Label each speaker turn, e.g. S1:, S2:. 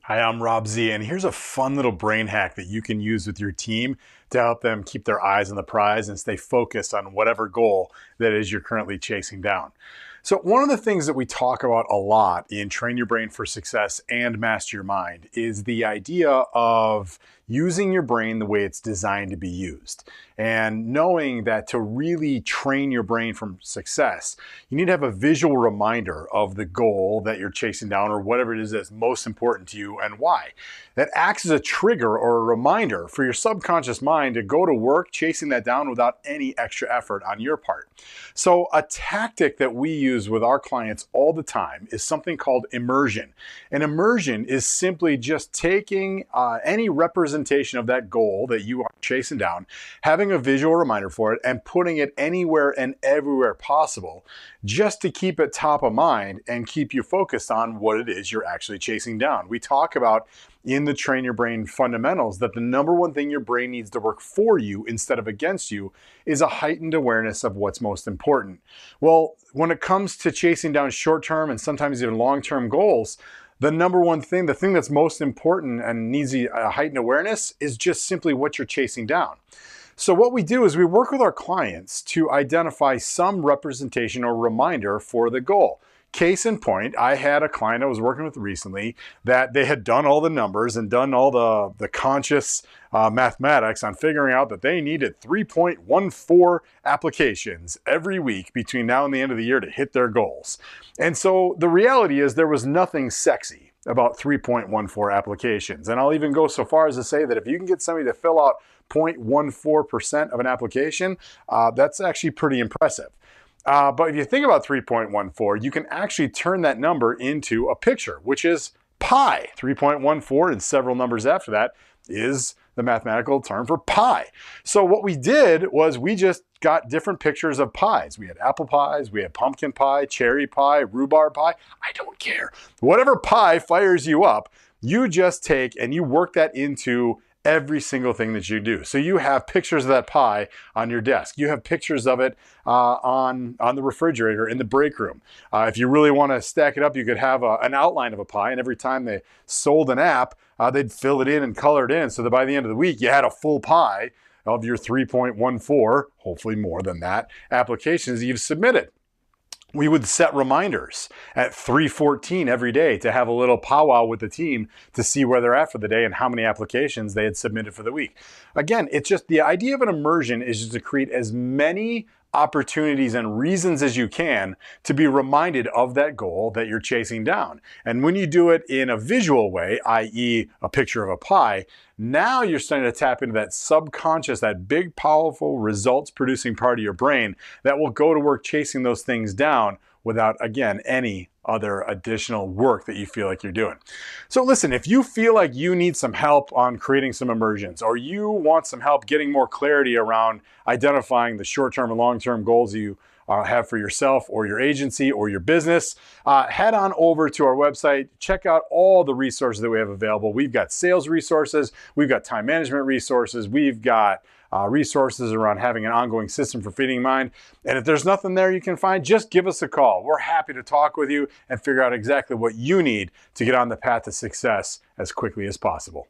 S1: Hi, I'm Robb Z, and here's a fun little brain hack that you can use with your team to help them keep their eyes on the prize and stay focused on whatever goal that is you're currently chasing down. So one of the things that we talk about a lot in Train Your Brain for Success and Master Your Mind is the idea of using your brain the way it's designed to be used. And knowing that to really train your brain for success, you need to have a visual reminder of the goal that you're chasing down or whatever it is that's most important to you and why. That acts as a trigger or a reminder for your subconscious mind to go to work chasing that down without any extra effort on your part. So a tactic that we use with our clients all the time is something called immersion. And immersion is simply just taking any representation of that goal that you are chasing down, having a visual reminder for it, and putting it anywhere and everywhere possible just to keep it top of mind and keep you focused on what it is you're actually chasing down. We talk about in the Train Your Brain fundamentals that the number one thing your brain needs to work for you instead of against you is a heightened awareness of what's most important. Well, when it comes to chasing down short-term and sometimes even long-term goals, the number one thing, the thing that's most important and needs a heightened awareness is just simply what you're chasing down. So what we do is we work with our clients to identify some representation or reminder for the goal. Case in point, I had a client I was working with recently that they had done all the numbers and done all the conscious mathematics on figuring out that they needed 3.14 applications every week between now and the end of the year to hit their goals. And so the reality is there was nothing sexy about 3.14 applications. And I'll even go so far as to say that if you can get somebody to fill out 0.14% of an application, that's actually pretty impressive. But if you think about 3.14, you can actually turn that number into a picture, which is pi. 3.14 and several numbers after that is the mathematical term for pi. So what we did was we just got different pictures of pies. We had apple pies, we had pumpkin pie, cherry pie, rhubarb pie. I don't care. Whatever pie fires you up, you just take and you work that into every single thing that you do. So you have pictures of that pie on your desk. You have pictures of it on the refrigerator in the break room. If you really want to stack it up, you could have an outline of a pie, and every time they sold an app, they'd fill it in and color it in so that by the end of the week, you had a full pie of your 3.14, hopefully more than that, applications that you've submitted. We would set reminders at 3:14 every day to have a little powwow with the team to see where they're at for the day and how many applications they had submitted for the week. Again, it's just the idea of an immersion is just to create as many opportunities and reasons as you can to be reminded of that goal that you're chasing down. And when you do it in a visual way, i.e. a picture of a pie, now you're starting to tap into that subconscious, that big, powerful results producing part of your brain that will go to work chasing those things down without, again, any other additional work that you feel like you're doing. So listen, if you feel like you need some help on creating some immersions, or you want some help getting more clarity around identifying the short-term and long-term goals you have for yourself or your agency or your business, head on over to our website. Check out all the resources that we have available. We've got sales resources. We've got time management resources. We've got resources around having an ongoing system for feeding mind. And if there's nothing there you can find, just give us a call. We're happy to talk with you and figure out exactly what you need to get on the path to success as quickly as possible.